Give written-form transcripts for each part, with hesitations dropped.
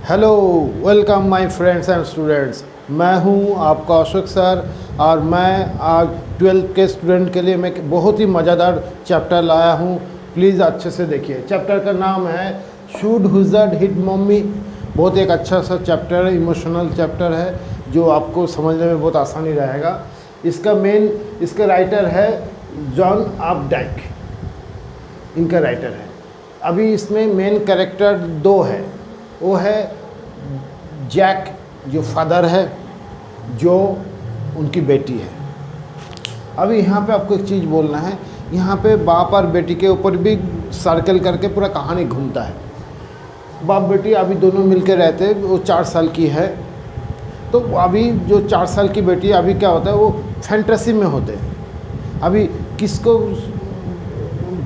Hello, welcome my friends and students. मैं हूं आपका अशोक सर और मैं आज 12th के स्टूडेंट के लिए मैं बहुत ही मज़ेदार चैप्टर लाया हूं। प्लीज़ अच्छे से देखिए। चैप्टर का नाम है शुड हुज़र्ड हिट मम्मी। बहुत एक अच्छा सा चैप्टर है, इमोशनल चैप्टर है जो आपको समझने में बहुत आसानी रहेगा। इसका राइटर है जॉन अपडाइक, इनका राइटर है। अभी इसमें मेन कैरेक्टर दो है, वो है जैक जो फादर है, जो उनकी बेटी है। अभी यहाँ पे आपको एक चीज़ बोलना है, यहाँ पे बाप और बेटी के ऊपर भी सर्कल करके पूरा कहानी घूमता है। बाप बेटी अभी दोनों मिलकर रहते हैं, वो 4 साल की है। तो अभी जो 4 साल की बेटी अभी क्या होता है, वो फैंटेसी में होते हैं। अभी किसको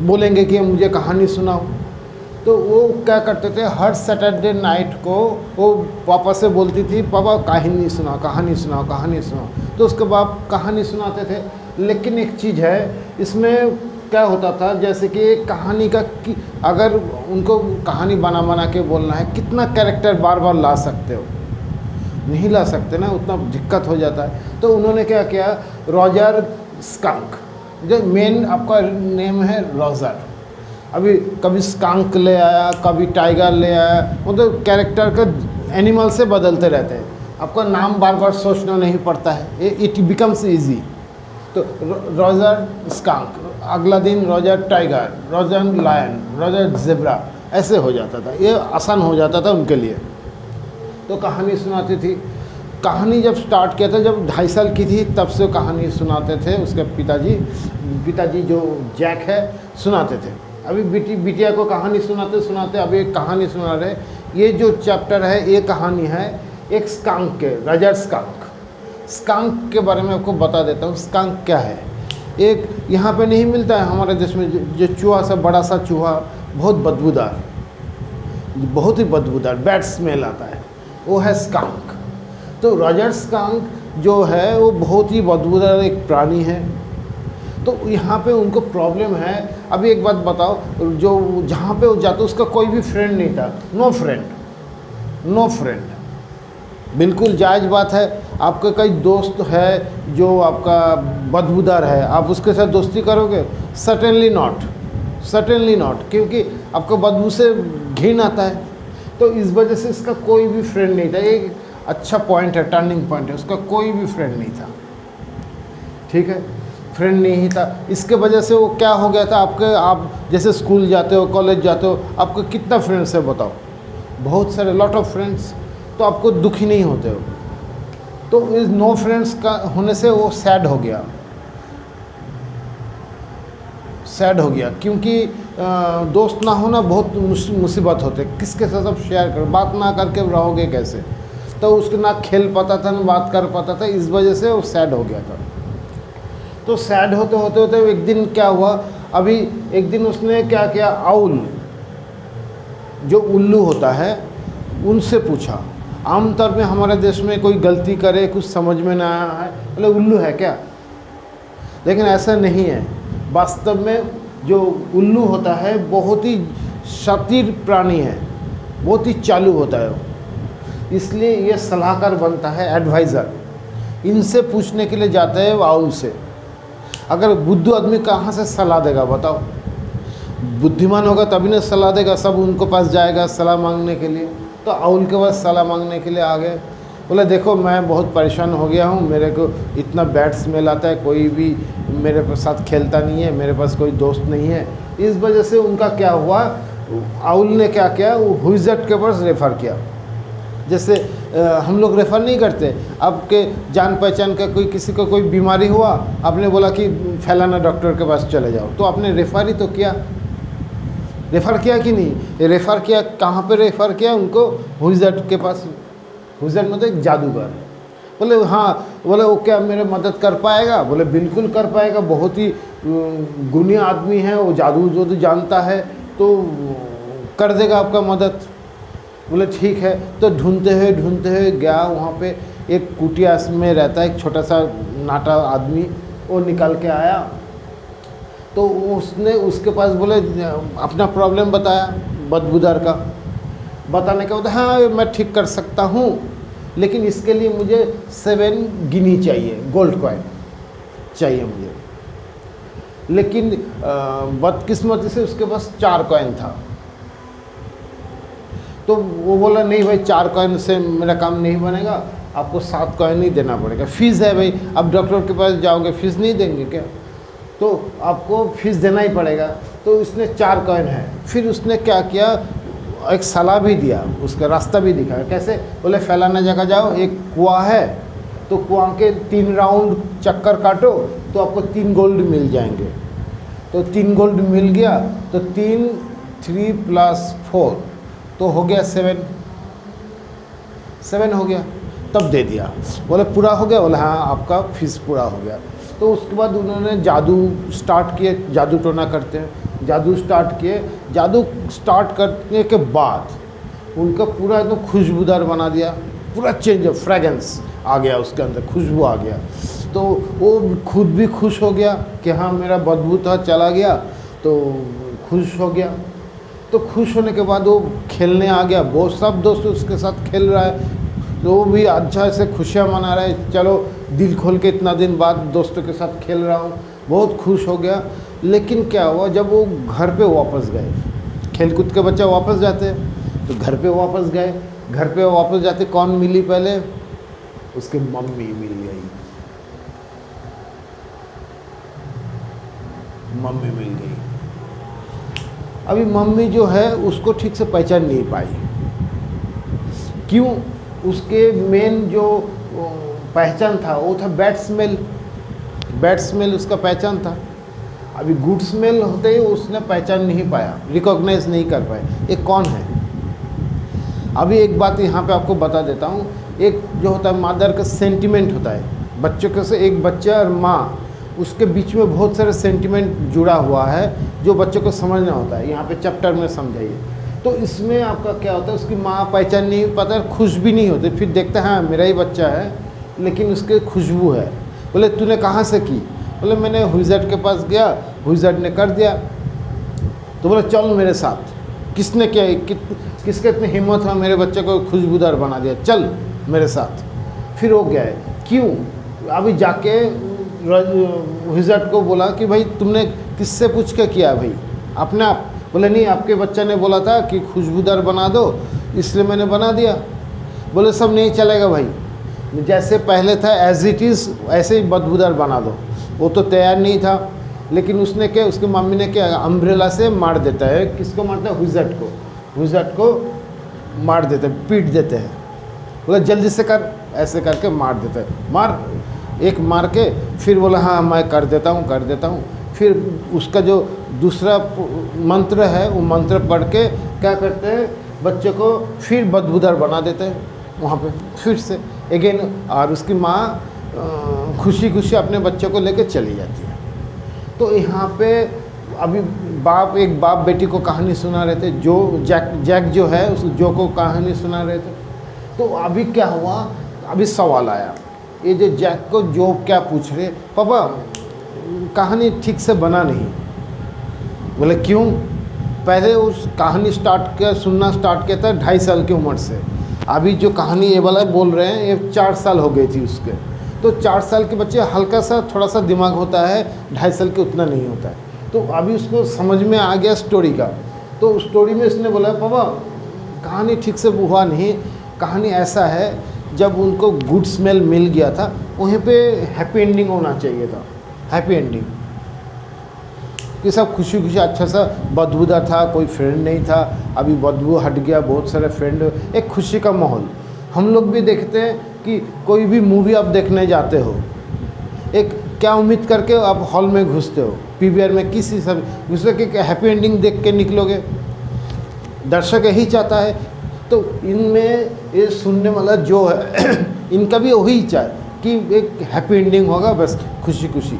बोलेंगे कि मुझे कहानी सुनाओ, तो वो क्या करते थे, हर सैटरडे नाइट को वो पापा से बोलती थी, पापा कहानी सुनाओ, कहानी सुनाओ, कहानी सुनाओ। तो उसके बाप कहानी सुनाते थे। लेकिन एक चीज़ है इसमें, क्या होता था, जैसे कि कहानी का कि अगर उनको कहानी बना के बोलना है, कितना कैरेक्टर बार बार ला सकते हो, नहीं ला सकते ना, उतना दिक्कत हो जाता है। तो उन्होंने क्या किया, रॉजर स्कंक, जो मेन आपका नेम है रॉजर, अभी कभी स्कंक ले आया, कभी टाइगर ले आया, मतलब कैरेक्टर का एनिमल से बदलते रहते हैं। आपका नाम बार बार सोचना नहीं पड़ता है, इट बिकम्स इजी। तो रॉजर स्कंक, अगला दिन Roger tiger, Roger lion, Roger zebra, ऐसे हो जाता था। ये आसान हो जाता था उनके लिए। तो कहानी सुनाती थी। कहानी जब स्टार्ट किया था, जब 2.5 साल की थी, तब से कहानी सुनाते थे उसके पिताजी जो जैक है सुनाते थे। अभी बिटिया को कहानी सुनाते सुनाते अभी एक कहानी सुना रहे। ये जो चैप्टर है, ये कहानी है एक स्कंक के, रॉजर स्कंक। स्कंक के बारे में आपको बता देता हूँ, स्कंक क्या है। एक यहाँ पे नहीं मिलता है हमारे देश में जो चूहा सा, बड़ा सा चूहा, बहुत बदबूदार, बहुत ही बदबूदार, बैड स्मेल आता है, वो है स्कंक। तो रॉजर स्कंक जो है वो बहुत ही बदबूदार एक प्राणी है। तो यहाँ पे उनको प्रॉब्लम है। अभी एक बात बताओ, जो जहाँ पे वो जाते उसका कोई भी फ्रेंड नहीं था, नो फ्रेंड। बिल्कुल जायज़ बात है। आपका कई दोस्त है जो आपका बदबूदार है, आप उसके साथ दोस्ती करोगे? सर्टेनली नॉट, क्योंकि आपको बदबू से घिन आता है। तो इस वजह से इसका कोई भी फ्रेंड नहीं था। एक अच्छा पॉइंट है, टर्निंग पॉइंट है, उसका कोई भी फ्रेंड नहीं था। ठीक है, फ्रेंड नहीं था। इसके वजह से वो क्या हो गया था, आप जैसे स्कूल जाते हो, कॉलेज जाते हो, आपको कितना फ्रेंड्स है बताओ? बहुत सारे, लॉट ऑफ फ्रेंड्स। तो आपको दुखी नहीं होते हो। तो इस नो फ्रेंड्स का होने से वो सैड हो गया, क्योंकि दोस्त ना होना बहुत मुसीबत होते। किसके साथ आप शेयर करो, बात ना करके रहोगे कैसे? तो उसके ना खेल पाता था, ना बात कर पाता था, इस वजह से वो सैड हो गया था। तो सैड होते एक दिन क्या हुआ, अभी एक दिन उसने क्या किया, आउल जो उल्लू होता है उनसे पूछा। आमतौर में हमारे देश में कोई गलती करे, कुछ समझ में ना आया है, बोले उल्लू है क्या? लेकिन ऐसा नहीं है। वास्तव में जो उल्लू होता है बहुत ही शातिर प्राणी है, बहुत ही चालू होता है वो। इसलिए ये सलाहकार बनता है, एडवाइज़र। इनसे पूछने के लिए जाते हैं आउल से। अगर बुद्धू आदमी कहाँ से सलाह देगा बताओ? बुद्धिमान होगा तभी ना सलाह देगा। सब उनको पास जाएगा सलाह मांगने के लिए। तो आउल के पास सलाह मांगने के लिए आ गए। बोले देखो, मैं बहुत परेशान हो गया हूँ, मेरे को इतना बैड स्मेल आता है, कोई भी मेरे साथ खेलता नहीं है, मेरे पास कोई दोस्त नहीं है। इस वजह से उनका क्या हुआ, आउल ने क्या किया, वो हुइज़र्ड के पास रेफ़र किया। जैसे हम लोग रेफ़र नहीं करते, आपके जान पहचान का किसी को कोई बीमारी हुआ, आपने बोला कि फलाना डॉक्टर के पास चले जाओ, तो आपने रेफ़र ही तो किया। रेफ़र किया कि नहीं? रेफ़र किया। कहाँ पे रेफ़र किया उनको? हुइज़र्ड के पास। हुइज़र्ड मतलब एक जादूगर। बोले हाँ, बोले वो क्या मेरे मदद कर पाएगा? बोले बिल्कुल कर पाएगा, बहुत ही गुणी आदमी है वो, जादू जानता है, तो कर देगा आपका मदद। बोले ठीक है। तो ढूंढते हुए गया वहाँ पे। एक कुटिया में रहता है एक छोटा सा नाटा आदमी, वो निकल के आया। तो उसने उसके पास बोले अपना प्रॉब्लम बताया बदबूदार का। बताने के बाद हाँ मैं ठीक कर सकता हूँ, लेकिन इसके लिए मुझे 7 गिनी चाहिए, गोल्ड कॉइन चाहिए मुझे। लेकिन बदकिस्मती से उसके पास 4 कॉइन था। तो वो बोला नहीं भाई 4 कॉइन से मेरा काम नहीं बनेगा, आपको 7 कॉइन ही देना पड़ेगा, फीस है भाई, अब डॉक्टर के पास जाओगे फीस नहीं देंगे क्या, तो आपको फीस देना ही पड़ेगा। तो इसने 4 कॉइन है। फिर उसने क्या किया, एक सलाह भी दिया, उसका रास्ता भी दिखाया कैसे। बोले फैलाना जगह जाओ, एक कुआं है तो कुआं के 3 राउंड चक्कर काटो तो आपको 3 गोल्ड मिल जाएंगे। तो 3 गोल्ड मिल गया तो 3 + 4 तो हो गया 7 हो गया। तब दे दिया, बोले पूरा हो गया, बोले हाँ आपका फीस पूरा हो गया। तो उसके बाद उन्होंने जादू स्टार्ट किए, जादू टोना करते हैं, जादू स्टार्ट किए। जादू स्टार्ट करने के बाद उनका पूरा एकदम खुशबूदार बना दिया, पूरा चेंज, फ्रेगरेंस आ गया उसके अंदर, खुशबू आ गया। तो वो खुद भी खुश हो गया कि हाँ मेरा बदबू था चला गया, तो खुश हो गया। तो खुश होने के बाद वो खेलने आ गया, बहुत सब दोस्त उसके साथ खेल रहा है, तो वो भी अच्छा से खुशियाँ मना रहा है, चलो दिल खोल के इतना दिन बाद दोस्तों के साथ खेल रहा हूँ, बहुत खुश हो गया। लेकिन क्या हुआ, जब वो घर पे वापस गए, खेल कूद के बच्चा वापस जाते हैं, तो घर पे वापस गए, घर पे वापस जाते कौन मिली पहले, उसकी मम्मी मिल गई, मम्मी मिल गई। अभी मम्मी जो है उसको ठीक से पहचान नहीं पाई, क्यों, उसके मेन जो पहचान था वो था बैड स्मेल, बैड स्मेल उसका पहचान था। अभी गुड स्मेल होते ही उसने पहचान नहीं पाया, रिकॉग्नाइज नहीं कर पाए ये कौन है। अभी एक बात यहाँ पे आपको बता देता हूँ, एक जो होता है मदर का सेंटिमेंट होता है, बच्चों के से एक बच्चा और माँ, उसके बीच में बहुत सारे सेंटिमेंट जुड़ा हुआ है जो बच्चों को समझना होता है। यहाँ पे चैप्टर में समझाइए। तो इसमें आपका क्या होता है, उसकी माँ पहचान नहीं पाता, खुश भी नहीं होती, फिर देखते हैं हाँ मेरा ही बच्चा है, लेकिन उसके खुशबू है। बोले तूने कहाँ से की, बोले मैंने हुइज़र्ड के पास गया, हुइज़र्ड ने कर दिया। तो बोले चल मेरे साथ, किसने किया, किसके इतनी हिम्मत है मेरे बच्चे को खुशबूदार बना दिया, चल मेरे साथ। फिर हो गया है, क्यों, अभी जाके हुइज़र्ड को बोला कि भाई तुमने किससे पूछ के किया भाई, अपने आप। बोले नहीं, आपके बच्चे ने बोला था कि खुशबूदार बना दो, इसलिए मैंने बना दिया। बोले सब नहीं चलेगा भाई, जैसे पहले था एज इट इज़ ऐसे ही बदबूदार बना दो। वो तो तैयार नहीं था, लेकिन उसने क्या, उसकी मम्मी ने क्या, अम्ब्रेला से मार देता है, किसको मारता है, हुइज़र्ड को, हुइज़र्ड को मार देते हैं, पीट देते हैं। बोला जल्दी से कर, ऐसे करके मार देते हैं, मार, एक मार के फिर बोला हाँ मैं कर देता हूँ, कर देता हूँ। फिर उसका जो दूसरा मंत्र है वो मंत्र पढ़ के क्या करते हैं, बच्चे को फिर बदबूदार बना देते हैं वहाँ पे फिर से अगेन। और उसकी माँ खुशी खुशी अपने बच्चे को लेकर चली जाती है। तो यहाँ पे अभी एक बाप बेटी को कहानी सुना रहे थे, जो जैक जो है उस जो को कहानी सुना रहे थे। तो अभी क्या हुआ, अभी सवाल आया, ये जो जैक को जो क्या पूछ रहे, पापा कहानी ठीक से बना नहीं। बोले क्यों, पहले उस कहानी सुनना स्टार्ट किया था 2.5 साल की उम्र से, अभी जो कहानी ये वाला बोल रहे हैं ये 4 साल हो गई थी उसके। तो 4 साल के बच्चे हल्का सा थोड़ा सा दिमाग होता है, 2.5 साल के उतना नहीं होता है। तो अभी उसको समझ में आ गया स्टोरी का। तो स्टोरी में इसने बोला पापा कहानी ठीक से हुआ नहीं, कहानी ऐसा है जब उनको गुड स्मेल मिल गया था वहीं पे हैप्पी एंडिंग होना चाहिए था, हैप्पी एंडिंग कि सब खुशी खुशी अच्छा सा बदबूदार था, कोई फ्रेंड नहीं था, अभी बदबू हट गया, बहुत सारे फ्रेंड, एक खुशी का माहौल। हम लोग भी देखते हैं कि कोई भी मूवी आप देखने जाते हो, एक क्या उम्मीद करके आप हॉल में घुसते हो, पीवीआर में किसी सब घुसते कि हैप्पी एंडिंग देख के निकलोगे, दर्शक यही चाहता है। तो इनमें ये सुनने वाला जो है इनका भी वही इच्छा है कि एक हैप्पी एंडिंग होगा, बस खुशी खुशी।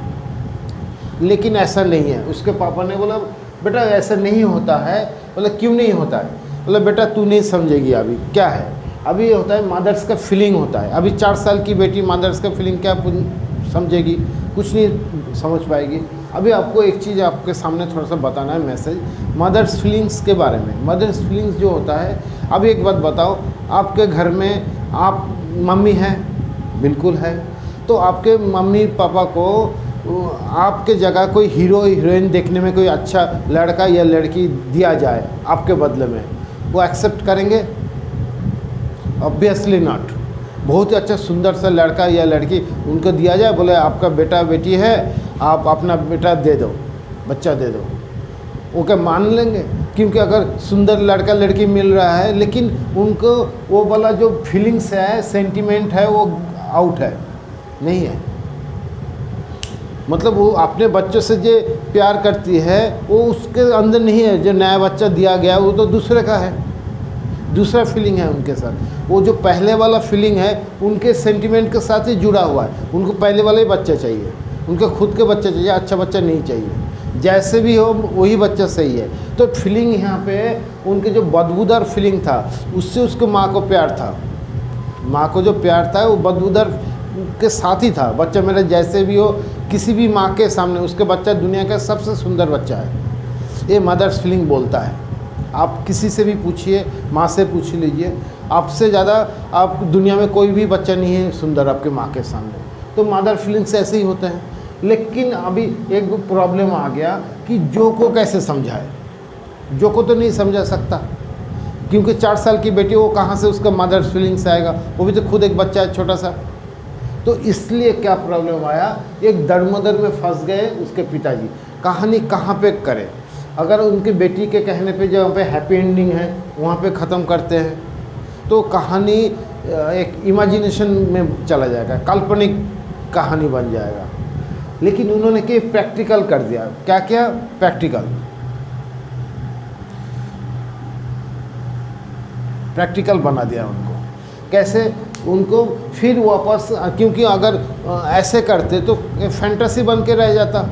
लेकिन ऐसा नहीं है। उसके पापा ने बोला बेटा ऐसा नहीं होता है। बोला क्यों नहीं होता है? बोला बेटा तू नहीं समझेगी, अभी क्या है, अभी ये होता है मदर्स का फीलिंग होता है। अभी 4 साल की बेटी मदर्स का फीलिंग क्या समझेगी, कुछ नहीं समझ पाएगी। अभी आपको एक चीज़ आपके सामने थोड़ा सा बताना है मैसेज, मदर्स फीलिंग्स के बारे में। मदर्स फीलिंग्स जो होता है, अभी एक बात बताओ, आपके घर में आप मम्मी हैं, बिल्कुल है, तो आपके मम्मी पापा को आपके जगह कोई हीरो हीरोइन देखने में कोई अच्छा लड़का या लड़की दिया जाए आपके बदले में, वो एक्सेप्ट करेंगे? Obviously not. बहुत ही अच्छा सुंदर सा लड़का या लड़की उनको दिया जाए, बोले आपका बेटा बेटी है, आप अपना बेटा दे दो, बच्चा दे दो, वो क्या मान लेंगे? क्योंकि अगर सुंदर लड़का लड़की मिल रहा है लेकिन उनको वो वाला जो फीलिंग्स है, सेंटिमेंट है, वो आउट है, नहीं है। मतलब वो अपने बच्चों से जो प्यार करती है वो उसके अंदर नहीं है। जो नया बच्चा दिया गया वो तो दूसरे का है, दूसरा फीलिंग है उनके साथ। वो जो पहले वाला फीलिंग है उनके सेंटिमेंट के साथ ही जुड़ा हुआ है। उनको पहले वाला ही बच्चा चाहिए, उनके खुद के बच्चे चाहिए, अच्छा बच्चा नहीं चाहिए। जैसे भी हो वही बच्चा सही है। तो फीलिंग यहाँ पे उनके जो बदबूदार फीलिंग था उससे उसको माँ को प्यार था। माँ को जो प्यार था वो बदबूदार के साथ ही था। बच्चा मेरा जैसे भी हो, किसी भी माँ के सामने उसके बच्चा दुनिया का सबसे सुंदर बच्चा है, ये मदर्स फीलिंग बोलता है। आप किसी से भी पूछिए, माँ से पूछ लीजिए, आपसे ज़्यादा आप दुनिया में कोई भी बच्चा नहीं है सुंदर आपके माँ के सामने। तो मदर फीलिंग्स ऐसे ही होते हैं। लेकिन अभी एक प्रॉब्लम आ गया कि जो को कैसे समझाए। जो को तो नहीं समझा सकता, क्योंकि 4 साल की बेटी, वो कहाँ से उसका मदर फीलिंग्स आएगा? वो भी तो खुद एक बच्चा है छोटा सा। तो इसलिए क्या प्रॉब्लम आया, एक दरमदर में फंस गए उसके पिताजी। कहानी कहाँ पे करें? अगर उनकी बेटी के कहने पे जहाँ पे हैप्पी एंडिंग है वहाँ पे ख़त्म करते हैं तो कहानी एक इमेजिनेशन में चला जाएगा, काल्पनिक कहानी बन जाएगा। लेकिन उन्होंने क्या प्रैक्टिकल कर दिया। क्या क्या? प्रैक्टिकल बना दिया उनको। कैसे? उनको फिर वापस, क्योंकि अगर ऐसे करते तो फैंटेसी बन के रह जाता।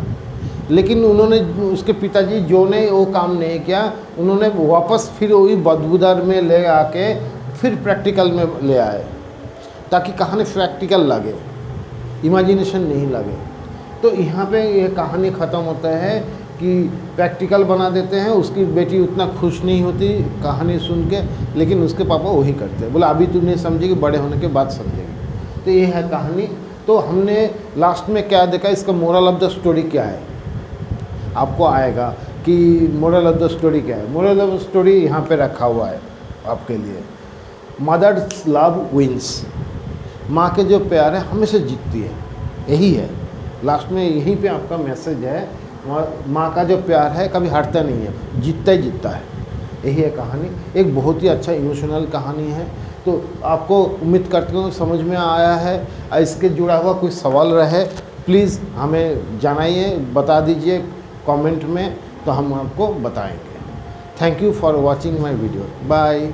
लेकिन उन्होंने, उसके पिताजी जो ने वो काम नहीं किया, उन्होंने वापस फिर वही बदबूदार में ले आके फिर प्रैक्टिकल में ले आए, ताकि कहानी प्रैक्टिकल लगे, इमेजिनेशन नहीं लगे। तो यहाँ पे ये कहानी ख़त्म होता है कि प्रैक्टिकल बना देते हैं। उसकी बेटी उतना खुश नहीं होती कहानी सुन के, लेकिन उसके पापा वही करते हैं। बोला अभी तू नहीं समझेगी, बड़े होने के बाद समझेगी। तो ये है कहानी। तो हमने लास्ट में क्या देखा, इसका मोरल ऑफ द स्टोरी क्या है, आपको आएगा कि मोरल ऑफ द स्टोरी क्या है। मोरल ऑफ द स्टोरी यहाँ पे रखा हुआ है आपके लिए। Mother's love wins. माँ के जो प्यार है हमेशा जीतती है, यही है। लास्ट में यहीं पे आपका मैसेज है। माँ का जो प्यार है कभी हारता नहीं है, जीतता ही जीतता है, यही है कहानी। एक बहुत ही अच्छा इमोशनल कहानी है। तो आपको उम्मीद करते हो समझ में आया है। इसके जुड़ा हुआ कोई सवाल रहे प्लीज़ हमें जानाइए, बता दीजिए कमेंट में, तो हम आपको बताएंगे। Thank you for watching my video. Bye.